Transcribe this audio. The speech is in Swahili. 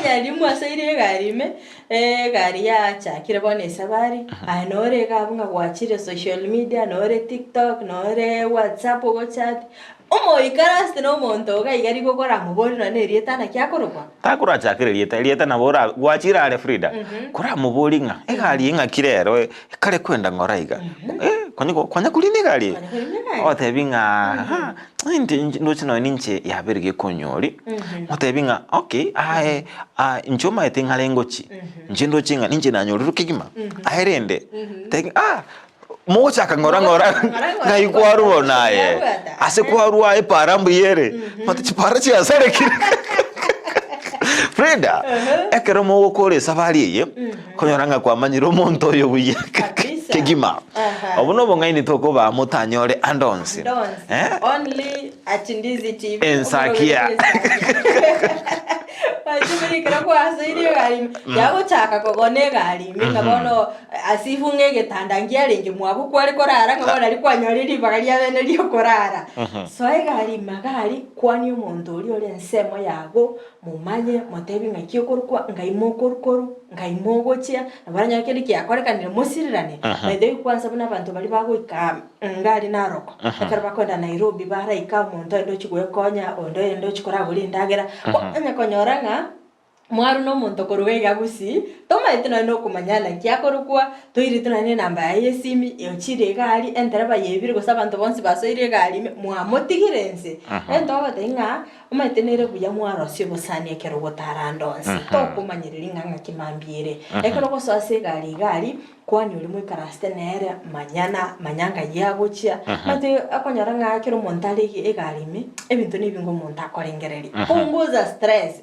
yalimu asaire garime gari ya chakire bone sabari anore gabunga gwachire social media nore TikTok nore WhatsApp go chat omo ikaraste no monto ga igari gukora mubori na nerieta na kyakorokwa takura chakire rieta na bora gwachira ale Frida kora mubori nga egari nga kirero kare kwenda ngoraiga kwanya kulini gari otebinga ndo chino ninche yabirige konyori otebinga okay nchoma etingale ngochi nchindo chinga ninche nanyoru kigima aherende mocha kangora ngai kwaruo naye ase kwaruo ai parambu yere mati para chi asare kire Frida ekero mo kore safari ye konyoranga kwa manyiro monto yo buye kigima obuno bongaini toko ba mutanyore andonsi only achindizi TV ensakia Wajibiri kira kwa asairi gari yago chaka kogone gari minga bono asifunge getanda ngiarenje mwabu kwari korara ngabona ari kwanyoriri bagari abene liyo korara so gari magari kwani umuntu uri ore nsemo yago mumanye motebi ngakyo korukwa ngaimokorukoru ngaimogochia abaranya kindi kyakorekanire musirirane bede kwanza buna abantu bali bagoika ngari naroko akarba kwenda Nairobi baraika umuntu endo chigwe konya ondo endo chikora buri ndagera anya konyoranga mwaru no muntu koruwega gusi toma itino no kumanyana kyakorukwa toirituna ne namba ya yesimi yochire gari endereba yebiri go sabantu bonsi basoire gari mwamotigirense endo batenga umaitenere buya mwaro syo bosani ekero gotarandonsi to kumanyirira nganga kimambire ekero go sase gari kwani uri mu karaste nere manyanga yagochia mate akonyoranga kero montali egarimi ebintu nibingo monta korengereri punguza stress